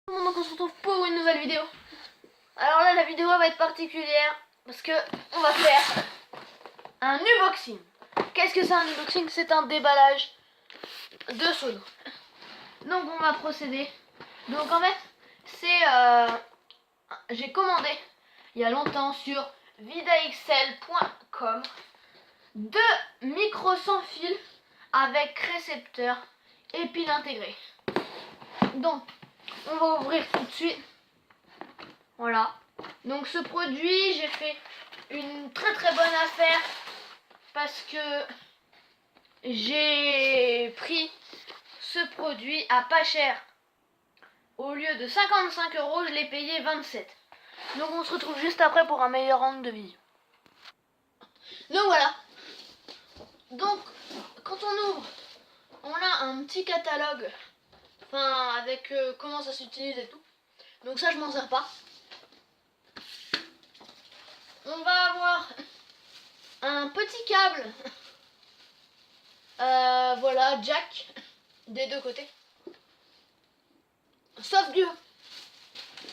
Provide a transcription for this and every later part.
Donc on se retrouve pour une nouvelle vidéo. Alors là la vidéo va être particulière parce que on va faire un unboxing. Qu'est-ce que c'est un unboxing? C'est un déballage de Sono. Donc on va procéder. Donc en fait c'est j'ai commandé il y a longtemps sur vidaxl.com deux micros sans fil avec récepteur et pile intégrée. Donc on va ouvrir tout de suite. Voilà. Donc ce produit, j'ai fait une très bonne affaire parce que j'ai pris ce produit à pas cher. Au lieu de 55 €, je l'ai payé 27. Donc on se retrouve juste après pour un meilleur angle de vision. Donc voilà. Donc quand on ouvre, on a un petit catalogue, enfin avec comment ça s'utilise et tout. Donc ça je m'en sers pas. On va avoir un petit câble, voilà, jack des deux côtés. Sauf que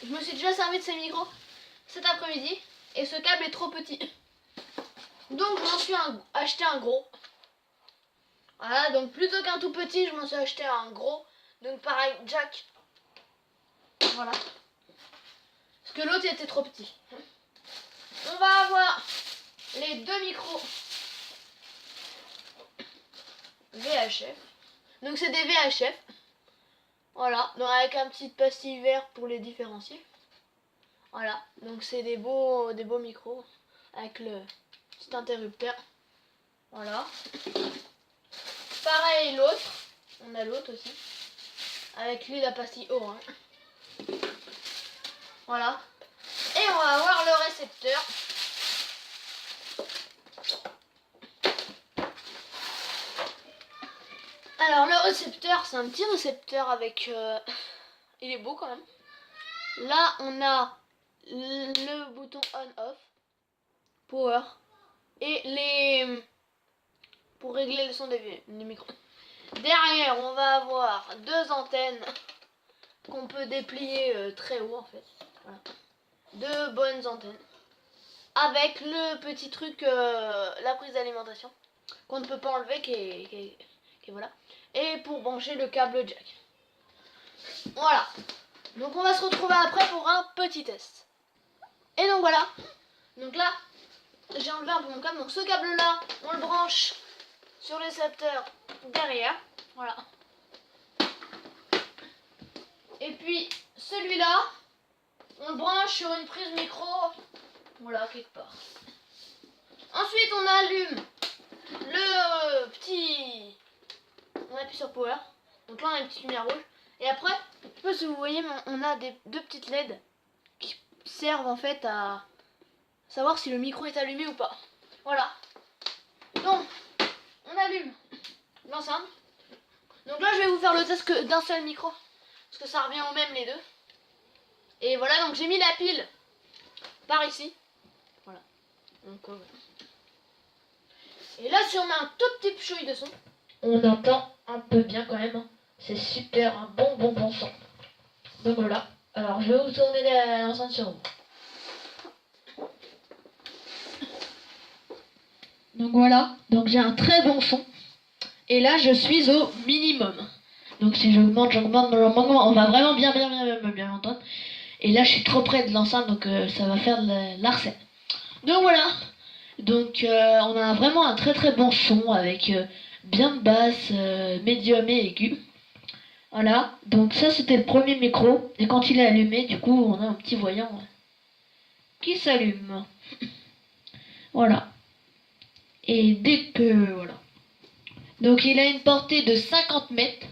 je me suis déjà servi de ces micros cet après-midi et ce câble est trop petit. Donc je m'en suis acheté un gros. Voilà, donc plutôt qu'un tout petit, je m'en suis acheté un gros. Donc pareil, jack. Voilà. Parce que l'autre était trop petit. On va avoir les deux micros VHF. Donc c'est des VHF. Voilà, donc avec un petit pastille vert pour les différencier. Voilà, donc c'est des beaux micros avec le petit interrupteur. Voilà. Pareil l'autre, on a l'autre aussi. Avec lui la pastille orange. Voilà. Et on va avoir le récepteur. Alors le récepteur, c'est un petit récepteur avec... il est beau quand même. Là on a le bouton on-off, power, et les... pour régler le son des micros. Derrière on va avoir deux antennes qu'on peut déplier très haut en fait. Voilà. Deux bonnes antennes. Avec le petit truc, la prise d'alimentation, qu'on ne peut pas enlever, qui est voilà. Et pour brancher le câble jack. Voilà. Donc on va se retrouver après pour un petit test. Et donc voilà. Donc là, j'ai enlevé un peu mon câble. Donc ce câble là, on le branche sur le récepteur derrière. Voilà. Et puis celui-là, on le branche sur une prise micro. Voilà, quelque part. Ensuite on allume le petit... On appuie sur power. Donc là on a une petite lumière rouge. Et après, je sais pas si vous voyez, mais on a deux petites LED qui servent en fait à savoir si le micro est allumé ou pas. Voilà. Donc, on allume l'ensemble. Donc là je vais vous faire le test d'un seul micro. Parce que ça revient au même les deux. Et voilà, donc j'ai mis la pile par ici. Voilà. Donc, voilà. Et là si on met un tout petit chouï de son, on entend un peu bien quand même. C'est super, un bon son. Donc voilà. Alors je vais vous tourner l'enceinte sur vous. Donc voilà. Donc j'ai un très bon son. Et là je suis au minimum. Donc si j'augmente, on va vraiment bien entendre. Et là je suis trop près de l'enceinte, donc ça va faire de l'arcène. Donc voilà. Donc on a vraiment un très bon son avec bien de basse, médium et aigu. Voilà, donc ça c'était le premier micro. Et quand il est allumé, du coup on a un petit voyant qui s'allume. Voilà. Et dès que... voilà. Donc il a une portée de 50 mètres.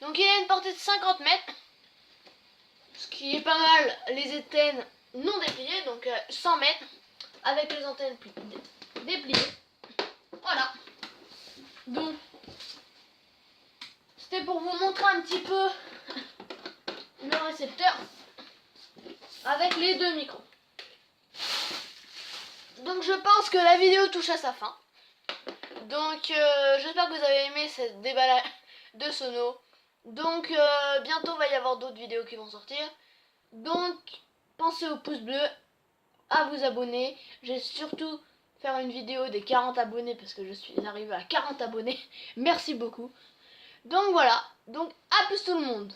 Donc il a une portée de 50 mètres. Ce qui est pas mal. Les antennes non dépliées, donc 100 mètres. Avec les antennes dépliées. Voilà. Donc c'était pour vous montrer un petit peu le récepteur avec les deux micros. Donc je pense que la vidéo touche à sa fin. Donc j'espère que vous avez aimé cette déballage de Sono. Donc bientôt va y avoir d'autres vidéos qui vont sortir. Donc pensez au pouce bleu, à vous abonner. J'ai surtout faire une vidéo des 40 abonnés parce que je suis arrivé à 40 abonnés. Merci beaucoup. Donc voilà, donc à plus tout le monde.